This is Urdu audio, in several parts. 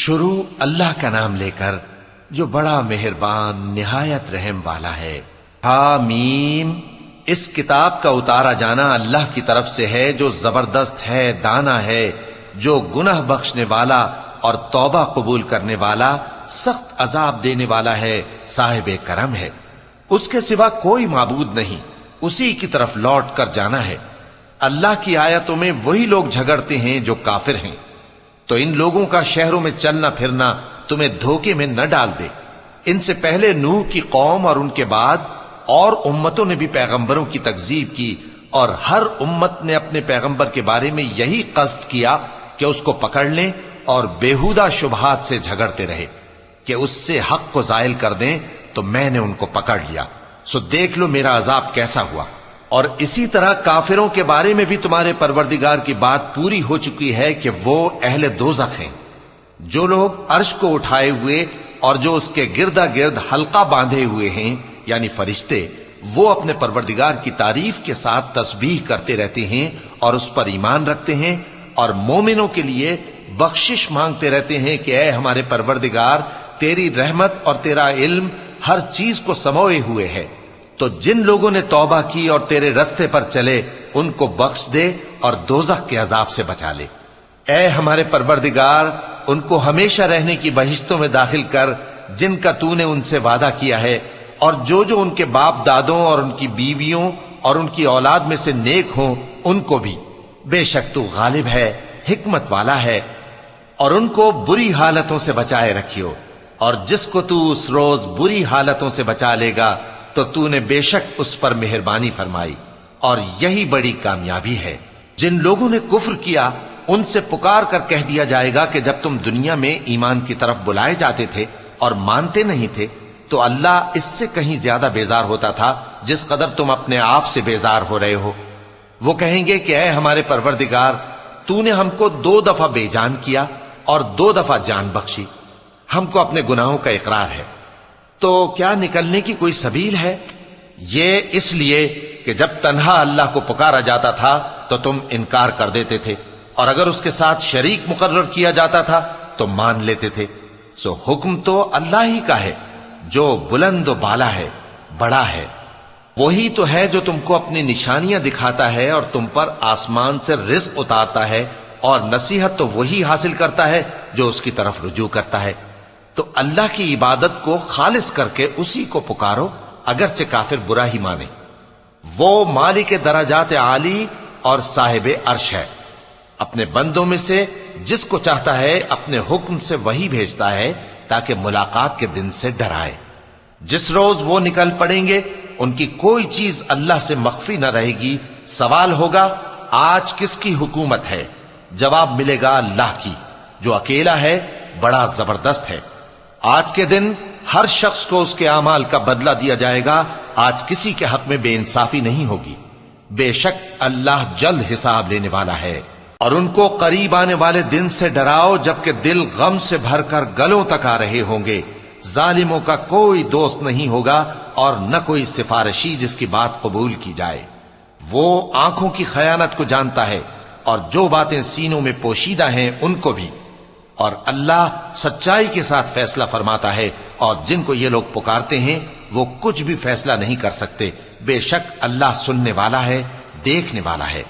شروع اللہ کا نام لے کر جو بڑا مہربان نہایت رحم والا ہے۔ حامیم، اس کتاب کا اتارا جانا اللہ کی طرف سے ہے جو زبردست ہے، دانا ہے، جو گناہ بخشنے والا اور توبہ قبول کرنے والا، سخت عذاب دینے والا ہے، صاحب کرم ہے۔ اس کے سوا کوئی معبود نہیں، اسی کی طرف لوٹ کر جانا ہے۔ اللہ کی آیتوں میں وہی لوگ جھگڑتے ہیں جو کافر ہیں، تو ان لوگوں کا شہروں میں چلنا پھرنا تمہیں دھوکے میں نہ ڈال دے۔ ان سے پہلے نوح کی قوم اور ان کے بعد اور امتوں نے بھی پیغمبروں کی تکذیب کی، اور ہر امت نے اپنے پیغمبر کے بارے میں یہی قصد کیا کہ اس کو پکڑ لیں اور بیہودہ شبہات سے جھگڑتے رہے کہ اس سے حق کو زائل کر دیں، تو میں نے ان کو پکڑ لیا، سو دیکھ لو میرا عذاب کیسا ہوا۔ اور اسی طرح کافروں کے بارے میں بھی تمہارے پروردگار کی بات پوری ہو چکی ہے کہ وہ اہل دوزخ ہیں۔ جو لوگ عرش کو اٹھائے ہوئے اور جو اس کے گردا گرد حلقہ باندھے ہوئے ہیں یعنی فرشتے، وہ اپنے پروردگار کی تعریف کے ساتھ تسبیح کرتے رہتے ہیں اور اس پر ایمان رکھتے ہیں، اور مومنوں کے لیے بخشش مانگتے رہتے ہیں کہ اے ہمارے پروردگار، تیری رحمت اور تیرا علم ہر چیز کو سموئے ہوئے ہے، تو جن لوگوں نے توبہ کی اور تیرے رستے پر چلے ان کو بخش دے اور دوزخ کے عذاب سے بچا لے۔ اے ہمارے پروردگار، ان کو ہمیشہ رہنے کی بہشتوں میں داخل کر جن کا تو نے ان سے وعدہ کیا ہے، اور جو جو ان کے باپ دادوں اور ان کی بیویوں اور ان کی اولاد میں سے نیک ہوں ان کو بھی، بے شک تو غالب ہے، حکمت والا ہے۔ اور ان کو بری حالتوں سے بچائے رکھیو، اور جس کو تو اس روز بری حالتوں سے بچا لے گا تو تو نے بے شک اس پر مہربانی فرمائی، اور یہی بڑی کامیابی ہے۔ جن لوگوں نے کفر کیا ان سے پکار کر کہہ دیا جائے گا کہ جب تم دنیا میں ایمان کی طرف بلائے جاتے تھے اور مانتے نہیں تھے تو اللہ اس سے کہیں زیادہ بیزار ہوتا تھا جس قدر تم اپنے آپ سے بیزار ہو رہے ہو۔ وہ کہیں گے کہ اے ہمارے پروردگار، تو نے ہم کو 2 دفعہ بے جان کیا اور 2 دفعہ جان بخشی، ہم کو اپنے گناہوں کا اقرار ہے، تو کیا نکلنے کی کوئی سبیل ہے؟ یہ اس لیے کہ جب تنہا اللہ کو پکارا جاتا تھا تو تم انکار کر دیتے تھے، اور اگر اس کے ساتھ شریک مقرر کیا جاتا تھا تو مان لیتے تھے۔ سو حکم تو اللہ ہی کا ہے جو بلند و بالا ہے، بڑا ہے۔ وہی تو ہے جو تم کو اپنی نشانیاں دکھاتا ہے اور تم پر آسمان سے رزق اتارتا ہے، اور نصیحت تو وہی حاصل کرتا ہے جو اس کی طرف رجوع کرتا ہے۔ تو اللہ کی عبادت کو خالص کر کے اسی کو پکارو، اگرچہ کافر برا ہی مانے۔ وہ مالک درجات عالی اور صاحب عرش ہے، اپنے بندوں میں سے جس کو چاہتا ہے اپنے حکم سے وہی بھیجتا ہے تاکہ ملاقات کے دن سے ڈرائے۔ جس روز وہ نکل پڑیں گے ان کی کوئی چیز اللہ سے مخفی نہ رہے گی۔ سوال ہوگا آج کس کی حکومت ہے؟ جواب ملے گا اللہ کی، جو اکیلا ہے، بڑا زبردست ہے۔ آج کے دن ہر شخص کو اس کے اعمال کا بدلہ دیا جائے گا، آج کسی کے حق میں بے انصافی نہیں ہوگی۔ بے شک اللہ جلد حساب لینے والا ہے۔ اور ان کو قریب آنے والے دن سے ڈراؤ جبکہ دل غم سے بھر کر گلوں تک آ رہے ہوں گے۔ ظالموں کا کوئی دوست نہیں ہوگا اور نہ کوئی سفارشی جس کی بات قبول کی جائے۔ وہ آنکھوں کی خیانت کو جانتا ہے اور جو باتیں سینوں میں پوشیدہ ہیں ان کو بھی، اور اللہ سچائی کے ساتھ فیصلہ فرماتا ہے، اور جن کو یہ لوگ پکارتے ہیں وہ کچھ بھی فیصلہ نہیں کر سکتے۔ بے شک اللہ سننے والا ہے، دیکھنے والا ہے۔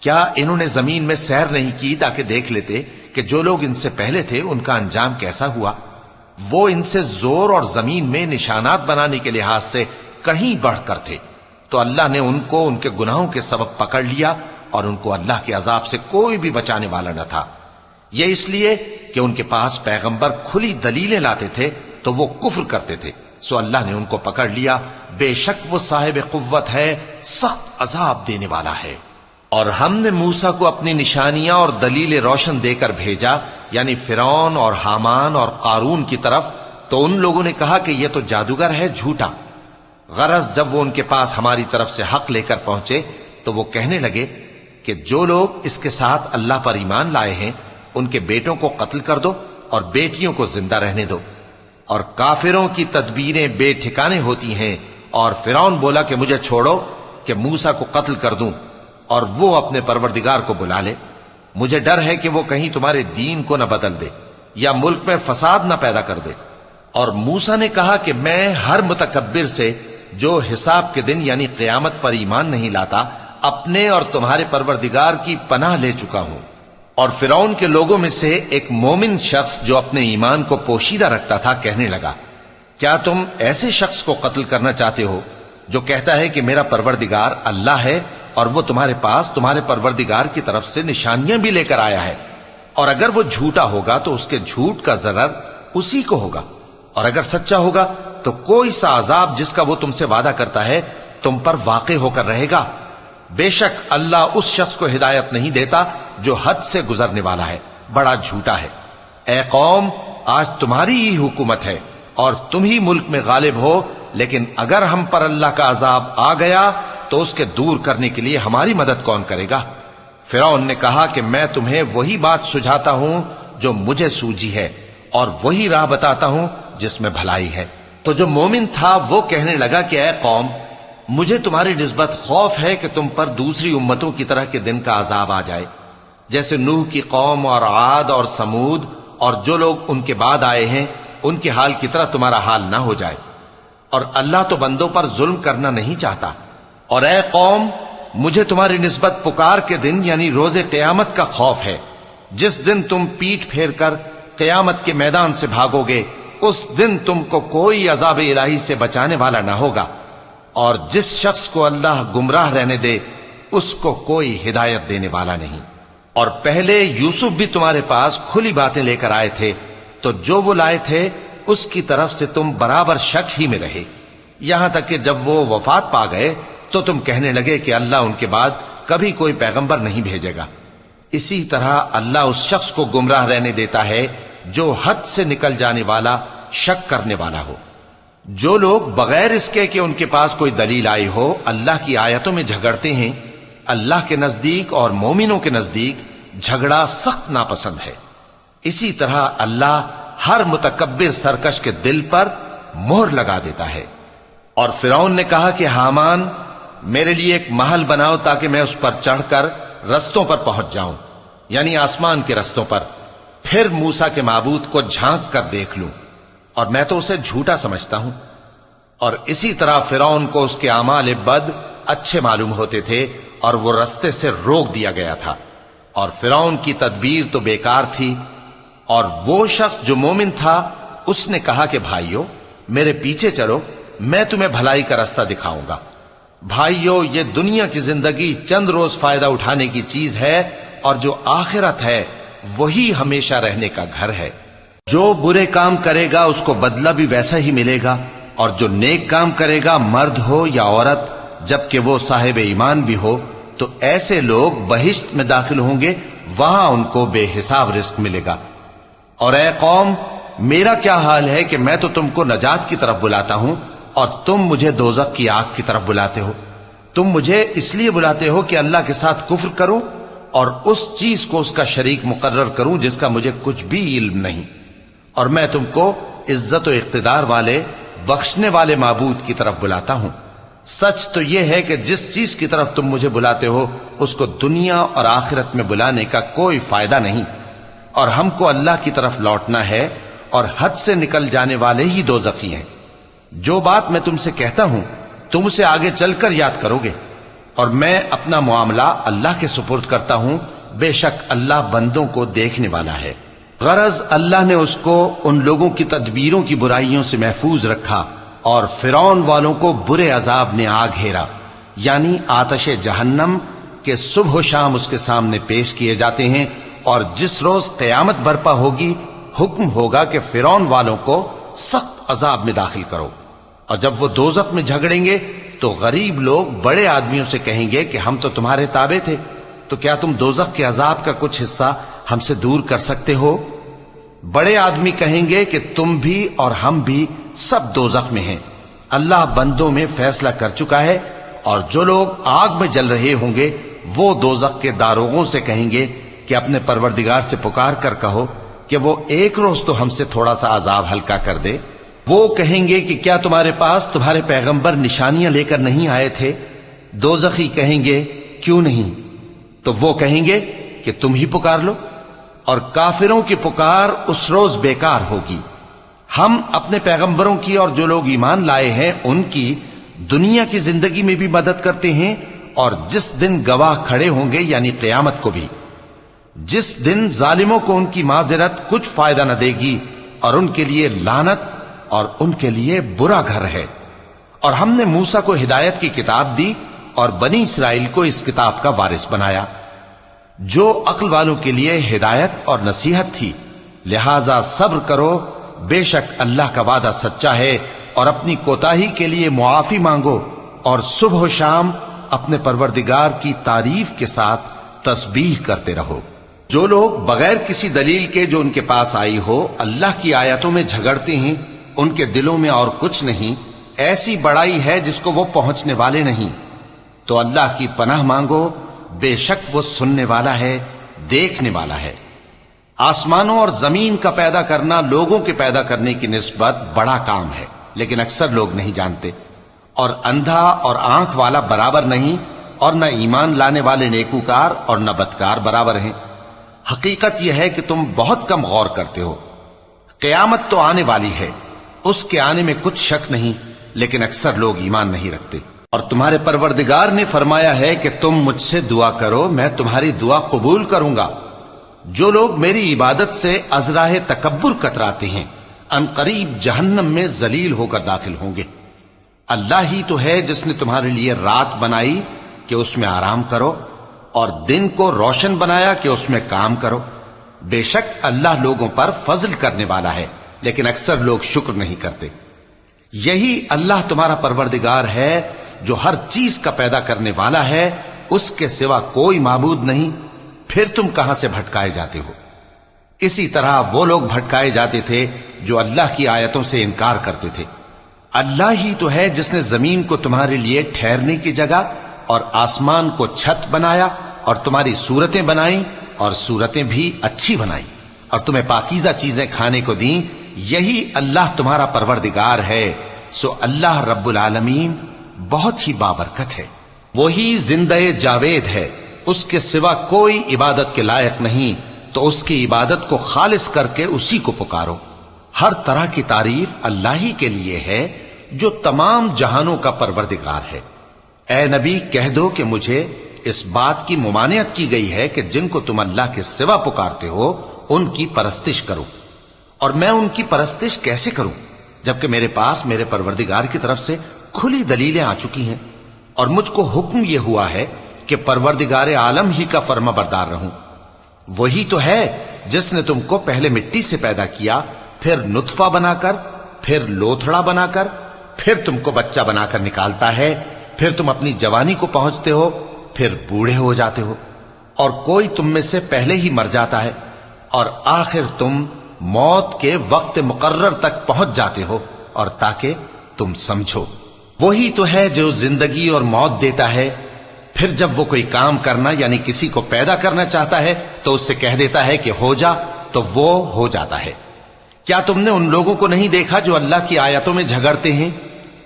کیا انہوں نے زمین میں سیر نہیں کی تاکہ دیکھ لیتے کہ جو لوگ ان سے پہلے تھے ان کا انجام کیسا ہوا؟ وہ ان سے زور اور زمین میں نشانات بنانے کے لحاظ سے کہیں بڑھ کر تھے، تو اللہ نے ان کو ان کے گناہوں کے سبب پکڑ لیا، اور ان کو اللہ کے عذاب سے کوئی بھی بچانے والا نہ تھا۔ یہ اس لیے کہ ان کے پاس پیغمبر کھلی دلیلیں لاتے تھے تو وہ کفر کرتے تھے، سو اللہ نے ان کو پکڑ لیا۔ بے شک وہ صاحب قوت ہے، سخت عذاب دینے والا ہے۔ اور ہم نے موسیٰ کو اپنی نشانیاں اور دلیل روشن دے کر بھیجا، یعنی فرعون اور حامان اور قارون کی طرف، تو ان لوگوں نے کہا کہ یہ تو جادوگر ہے، جھوٹا۔ غرض جب وہ ان کے پاس ہماری طرف سے حق لے کر پہنچے تو وہ کہنے لگے کہ جو لوگ اس کے ساتھ اللہ پر ایمان لائے ہیں ان کے بیٹوں کو قتل کر دو اور بیٹیوں کو زندہ رہنے دو۔ اور کافروں کی تدبیریں بے ٹھکانے ہوتی ہیں، اور فرعون بولا کہ مجھے چھوڑو کہ موسیٰ کو قتل کر دوں اور وہ اپنے پروردگار کو بلا لے، مجھے ڈر ہے کہ وہ کہیں تمہارے دین کو نہ بدل دے۔ یا ملک میں فساد نہ پیدا کر دے۔ اور موسیٰ نے کہا کہ میں ہر متکبر سے جو حساب کے دن یعنی قیامت پر ایمان نہیں لاتا اپنے اور تمہارے پروردگار کی پناہ لے چکا ہوں۔ اور فرعون کے لوگوں میں سے ایک مومن شخص جو اپنے ایمان کو پوشیدہ رکھتا تھا کہنے لگا، کیا تم ایسے شخص کو قتل کرنا چاہتے ہو جو کہتا ہے کہ میرا پروردگار اللہ ہے اور وہ تمہارے پاس تمہارے پروردگار کی طرف سے نشانیاں بھی لے کر آیا ہے؟ اور اگر وہ جھوٹا ہوگا تو اس کے جھوٹ کا ضرر اسی کو ہوگا، اور اگر سچا ہوگا تو کوئی سا عذاب جس کا وہ تم سے وعدہ کرتا ہے تم پر واقع ہو کر رہے گا۔ بے شک اللہ اس شخص کو ہدایت نہیں دیتا جو حد سے گزرنے والا ہے، بڑا جھوٹا ہے۔ اے قوم، آج تمہاری ہی حکومت ہے اور تم ہی ملک میں غالب ہو، لیکن اگر ہم پر اللہ کا عذاب آ گیا تو اس کے دور کرنے کے لیے ہماری مدد کون کرے گا؟ فرعون نے کہا کہ میں تمہیں وہی بات سجھاتا ہوں جو مجھے سوجھی ہے اور وہی راہ بتاتا ہوں جس میں بھلائی ہے۔ تو جو مومن تھا وہ کہنے لگا کہ اے قوم، مجھے تمہاری نسبت خوف ہے کہ تم پر دوسری امتوں کی طرح کے دن کا عذاب آ جائے، جیسے نوح کی قوم اور عاد اور سمود اور جو لوگ ان کے بعد آئے ہیں ان کے حال کی طرح تمہارا حال نہ ہو جائے۔ اور اللہ تو بندوں پر ظلم کرنا نہیں چاہتا۔ اور اے قوم، مجھے تمہاری نسبت پکار کے دن یعنی روز قیامت کا خوف ہے، جس دن تم پیٹ پھیر کر قیامت کے میدان سے بھاگو گے، اس دن تم کو کوئی عذاب الہی سے بچانے والا نہ ہوگا، اور جس شخص کو اللہ گمراہ رہنے دے اس کو کوئی ہدایت دینے والا نہیں۔ اور پہلے یوسف بھی تمہارے پاس کھلی باتیں لے کر آئے تھے، تو جو وہ لائے تھے اس کی طرف سے تم برابر شک ہی میں رہے، یہاں تک کہ جب وہ وفات پا گئے تو تم کہنے لگے کہ اللہ ان کے بعد کبھی کوئی پیغمبر نہیں بھیجے گا۔ اسی طرح اللہ اس شخص کو گمراہ رہنے دیتا ہے جو حد سے نکل جانے والا، شک کرنے والا ہو۔ جو لوگ بغیر اس کے کہ ان کے پاس کوئی دلیل آئی ہو اللہ کی آیتوں میں جھگڑتے ہیں، اللہ کے نزدیک اور مومنوں کے نزدیک جھگڑا سخت ناپسند ہے۔ اسی طرح اللہ ہر متکبر سرکش کے دل پر مہر لگا دیتا ہے۔ اور فرعون نے کہا کہ حامان، میرے لیے ایک محل بناؤ تاکہ میں اس پر چڑھ کر رستوں پر پہنچ جاؤں، یعنی آسمان کے رستوں پر، پھر موسیٰ کے معبود کو جھانک کر دیکھ لوں، اور میں تو اسے جھوٹا سمجھتا ہوں۔ اور اسی طرح فرعون کو اس کے اعمال بد اچھے معلوم ہوتے تھے اور وہ رستے سے روک دیا گیا تھا، اور فرعون کی تدبیر تو بیکار تھی۔ اور وہ شخص جو مومن تھا اس نے کہا کہ بھائیو، میرے پیچھے چلو، میں تمہیں بھلائی کا راستہ دکھاؤں گا۔ بھائیو، یہ دنیا کی زندگی چند روز فائدہ اٹھانے کی چیز ہے، اور جو آخرت ہے وہی ہمیشہ رہنے کا گھر ہے۔ جو برے کام کرے گا اس کو بدلہ بھی ویسا ہی ملے گا، اور جو نیک کام کرے گا مرد ہو یا عورت جبکہ وہ صاحب ایمان بھی ہو تو ایسے لوگ بہشت میں داخل ہوں گے، وہاں ان کو بے حساب رزق ملے گا۔ اور اے قوم، میرا کیا حال ہے کہ میں تو تم کو نجات کی طرف بلاتا ہوں اور تم مجھے دوزخ کی آگ کی طرف بلاتے ہو۔ تم مجھے اس لیے بلاتے ہو کہ اللہ کے ساتھ کفر کروں اور اس چیز کو اس کا شریک مقرر کروں جس کا مجھے کچھ بھی علم نہیں، اور میں تم کو عزت و اقتدار والے بخشنے والے معبود کی طرف بلاتا ہوں۔ سچ تو یہ ہے کہ جس چیز کی طرف تم مجھے بلاتے ہو اس کو دنیا اور آخرت میں بلانے کا کوئی فائدہ نہیں، اور ہم کو اللہ کی طرف لوٹنا ہے، اور حد سے نکل جانے والے ہی دوزخی ہیں۔ جو بات میں تم سے کہتا ہوں تم اسے آگے چل کر یاد کرو گے، اور میں اپنا معاملہ اللہ کے سپرد کرتا ہوں، بے شک اللہ بندوں کو دیکھنے والا ہے۔ غرض اللہ نے اس کو ان لوگوں کی تدبیروں کی برائیوں سے محفوظ رکھا، اور فرعون والوں کو برے عذاب نے آ گھیرا، یعنی آتش جہنم کے صبح و شام اس کے سامنے پیش کیے جاتے ہیں، اور جس روز قیامت برپا ہوگی حکم ہوگا کہ فرعون والوں کو سخت عذاب میں داخل کرو۔ اور جب وہ دوزخ میں جھگڑیں گے تو غریب لوگ بڑے آدمیوں سے کہیں گے کہ ہم تو تمہارے تابع تھے، تو کیا تم دوزخ کے عذاب کا کچھ حصہ ہم سے دور کر سکتے ہو؟ بڑے آدمی کہیں گے کہ تم بھی اور ہم بھی سب دوزخ میں ہیں، اللہ بندوں میں فیصلہ کر چکا ہے۔ اور جو لوگ آگ میں جل رہے ہوں گے وہ دوزخ کے داروغوں سے کہیں گے کہ اپنے پروردگار سے پکار کر کہو کہ وہ ایک روز تو ہم سے تھوڑا سا عذاب ہلکا کر دے۔ وہ کہیں گے کہ کیا تمہارے پاس تمہارے پیغمبر نشانیاں لے کر نہیں آئے تھے؟ دوزخی کہیں گے کیوں نہیں؟ تو وہ کہیں گے کہ تم ہی پکار لو۔ اور کافروں کی پکار اس روز بیکار ہوگی۔ ہم اپنے پیغمبروں کی اور جو لوگ ایمان لائے ہیں ان کی دنیا کی زندگی میں بھی مدد کرتے ہیں، اور جس دن گواہ کھڑے ہوں گے یعنی قیامت کو بھی، جس دن ظالموں کو ان کی معذرت کچھ فائدہ نہ دے گی، اور ان کے لیے لعنت اور ان کے لیے برا گھر ہے۔ اور ہم نے موسیٰ کو ہدایت کی کتاب دی اور بنی اسرائیل کو اس کتاب کا وارث بنایا، جو عقل والوں کے لیے ہدایت اور نصیحت تھی۔ لہذا صبر کرو، بے شک اللہ کا وعدہ سچا ہے، اور اپنی کوتاہی کے لیے معافی مانگو، اور صبح و شام اپنے پروردگار کی تعریف کے ساتھ تسبیح کرتے رہو۔ جو لوگ بغیر کسی دلیل کے جو ان کے پاس آئی ہو اللہ کی آیتوں میں جھگڑتے ہیں، ان کے دلوں میں اور کچھ نہیں، ایسی بڑائی ہے جس کو وہ پہنچنے والے نہیں۔ تو اللہ کی پناہ مانگو، بے شک وہ سننے والا ہے، دیکھنے والا ہے۔ آسمانوں اور زمین کا پیدا کرنا لوگوں کے پیدا کرنے کی نسبت بڑا کام ہے، لیکن اکثر لوگ نہیں جانتے۔ اور اندھا اور آنکھ والا برابر نہیں، اور نہ ایمان لانے والے نیکوکار اور نہ بدکار برابر ہیں۔ حقیقت یہ ہے کہ تم بہت کم غور کرتے ہو۔ قیامت تو آنے والی ہے، اس کے آنے میں کچھ شک نہیں، لیکن اکثر لوگ ایمان نہیں رکھتے۔ اور تمہارے پروردگار نے فرمایا ہے کہ تم مجھ سے دعا کرو، میں تمہاری دعا قبول کروں گا۔ جو لوگ میری عبادت سے ازراہ تکبر کتراتے ہیں، ان قریب جہنم میں ذلیل ہو کر داخل ہوں گے۔ اللہ ہی تو ہے جس نے تمہارے لیے رات بنائی کہ اس میں آرام کرو، اور دن کو روشن بنایا کہ اس میں کام کرو۔ بے شک اللہ لوگوں پر فضل کرنے والا ہے، لیکن اکثر لوگ شکر نہیں کرتے۔ یہی اللہ تمہارا پروردگار ہے جو ہر چیز کا پیدا کرنے والا ہے، اس کے سوا کوئی معبود نہیں، پھر تم کہاں سے بھٹکائے جاتے ہو؟ اسی طرح وہ لوگ بھٹکائے جاتے تھے جو اللہ کی آیتوں سے انکار کرتے تھے۔ اللہ ہی تو ہے جس نے زمین کو تمہارے لیے ٹھہرنے کی جگہ اور آسمان کو چھت بنایا، اور تمہاری صورتیں بنائیں اور صورتیں بھی اچھی بنائیں، اور تمہیں پاکیزہ چیزیں کھانے کو دیں۔ یہی اللہ تمہارا پروردگار ہے، سو اللہ رب العالمین بہت ہی بابرکت ہے۔ وہی زندہ جاوید ہے، اس کے سوا کوئی عبادت کے لائق نہیں، تو اس کی عبادت کو خالص کر کے اسی کو پکارو۔ ہر طرح کی تعریف اللہ ہی کے لیے ہے جو تمام جہانوں کا پروردگار ہے۔ اے نبی کہہ دو کہ مجھے اس بات کی ممانعت کی گئی ہے کہ جن کو تم اللہ کے سوا پکارتے ہو ان کی پرستش کرو، اور میں ان کی پرستش کیسے کروں جبکہ میرے پاس میرے پروردگار کی طرف سے کھلی دلیلیں آ چکی ہیں، اور مجھ کو حکم یہ ہوا ہے کہ پروردگار عالم ہی کا فرما بردار رہوں۔ وہی تو ہے جس نے تم کو پہلے مٹی سے پیدا کیا، پھر نطفہ بنا کر، پھر لوتھڑا بنا کر، پھر تم کو بچہ بنا کر نکالتا ہے، پھر تم اپنی جوانی کو پہنچتے ہو، پھر بوڑھے ہو جاتے ہو، اور کوئی تم میں سے پہلے ہی مر جاتا ہے، اور آخر تم موت کے وقت مقرر تک پہنچ جاتے ہو، اور تاکہ تم سمجھو۔ وہی تو ہے جو زندگی اور موت دیتا ہے، پھر جب وہ کوئی کام کرنا یعنی کسی کو پیدا کرنا چاہتا ہے تو اس سے کہہ دیتا ہے کہ ہو جا، تو وہ ہو جاتا ہے۔ کیا تم نے ان لوگوں کو نہیں دیکھا جو اللہ کی آیتوں میں جھگڑتے ہیں؟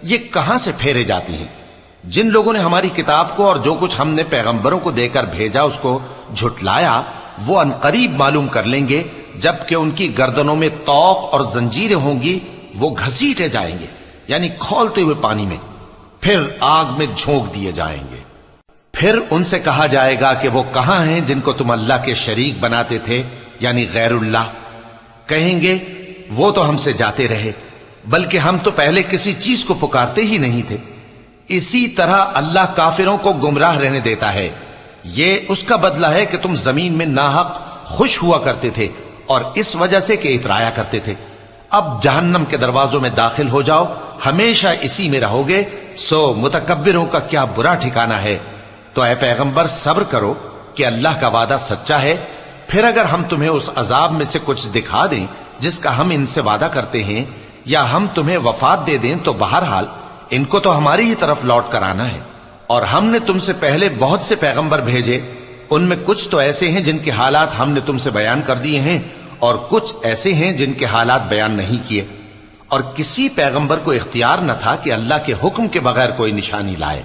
یہ کہاں سے پھیرے جاتی ہیں؟ جن لوگوں نے ہماری کتاب کو اور جو کچھ ہم نے پیغمبروں کو دے کر بھیجا اس کو جھٹلایا، وہ انقریب معلوم کر لیں گے جبکہ ان کی گردنوں میں طوق اور زنجیریں ہوں گی، وہ گھسیٹے جائیں گے یعنی کھولتے ہوئے پانی میں، پھر آگ میں جھونک دیے جائیں گے۔ پھر ان سے کہا جائے گا کہ وہ کہاں ہیں جن کو تم اللہ کے شریک بناتے تھے یعنی غیر اللہ؟ کہیں گے وہ تو ہم سے جاتے رہے، بلکہ ہم تو پہلے کسی چیز کو پکارتے ہی نہیں تھے۔ اسی طرح اللہ کافروں کو گمراہ رہنے دیتا ہے۔ یہ اس کا بدلہ ہے کہ تم زمین میں ناحق خوش ہوا کرتے تھے، اور اس وجہ سے کہ اترایا کرتے تھے۔ اب جہنم کے دروازوں میں داخل ہو جاؤ، ہمیشہ اسی میں رہو گے، سو متکبروں کا کیا برا ٹھکانہ ہے۔ تو اے پیغمبر صبر کرو کہ اللہ کا وعدہ سچا ہے، پھر اگر ہم تمہیں اس عذاب میں سے کچھ دکھا دیں جس کا ہم ان سے وعدہ کرتے ہیں، یا ہم تمہیں وفات دے دیں، تو بہرحال ان کو تو ہماری ہی طرف لوٹ کر آنا ہے۔ اور ہم نے تم سے پہلے بہت سے پیغمبر بھیجے، ان میں کچھ تو ایسے ہیں جن کے حالات ہم نے تم سے بیان کر دیے ہیں، اور کچھ ایسے ہیں جن کے حالات بیان نہیں کیے۔ اور کسی پیغمبر کو اختیار نہ تھا کہ اللہ کے حکم کے بغیر کوئی نشانی لائے۔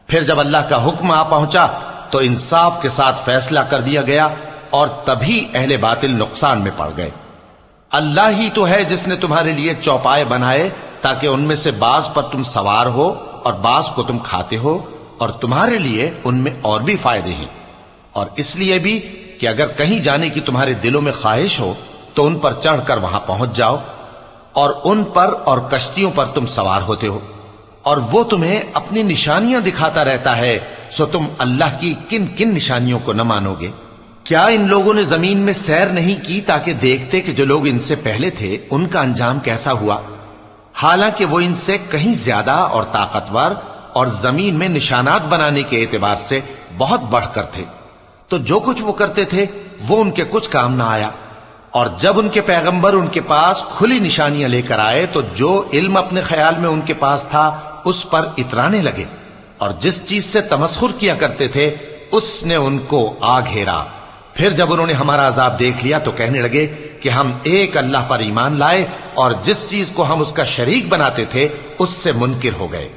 پھر جب اللہ کا حکم آ پہنچا تو انصاف کے ساتھ فیصلہ کر دیا گیا، اور تبھی اہل باطل نقصان میں پڑ گئے۔ اللہ ہی تو ہے جس نے تمہارے لیے چوپائے بنائے تاکہ ان میں سے بعض پر تم سوار ہو اور بعض کو تم کھاتے ہو، اور تمہارے لیے ان میں اور بھی فائدے ہیں، اور اس لیے بھی کہ اگر کہیں جانے کی تمہارے دلوں میں خواہش ہو تو ان پر چڑھ کر وہاں پہنچ جاؤ، اور ان پر اور کشتیوں پر تم سوار ہوتے ہو، اور وہ تمہیں اپنی نشانیاں دکھاتا رہتا ہے، سو تم اللہ کی کن کن نشانیوں کو نہ مانو گے؟ کیا ان لوگوں نے زمین میں سیر نہیں کی تاکہ دیکھتے کہ جو لوگ ان سے پہلے تھے ان کا انجام کیسا ہوا؟ حالانکہ وہ ان سے کہیں زیادہ اور طاقتور اور زمین میں نشانات بنانے کے اعتبار سے بہت بڑھ کر تھے، تو جو کچھ وہ کرتے تھے وہ ان کے کچھ کام نہ آیا۔ اور جب ان کے پیغمبر ان کے پاس کھلی نشانیاں لے کر آئے تو جو علم اپنے خیال میں ان کے پاس تھا اس پر اترانے لگے، اور جس چیز سے تمسخر کیا کرتے تھے اس نے ان کو آ گھیرا۔ پھر جب انہوں نے ہمارا عذاب دیکھ لیا تو کہنے لگے کہ ہم ایک اللہ پر ایمان لائے اور جس چیز کو ہم اس کا شریک بناتے تھے اس سے منکر ہو گئے۔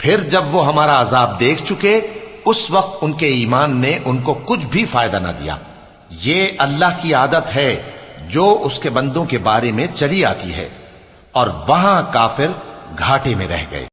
پھر جب وہ ہمارا عذاب دیکھ چکے اس وقت ان کے ایمان نے ان کو کچھ بھی فائدہ نہ دیا۔ یہ اللہ کی عادت ہے جو اس کے بندوں کے بارے میں چلی آتی ہے، اور وہاں کافر گھاٹے میں رہ گئے۔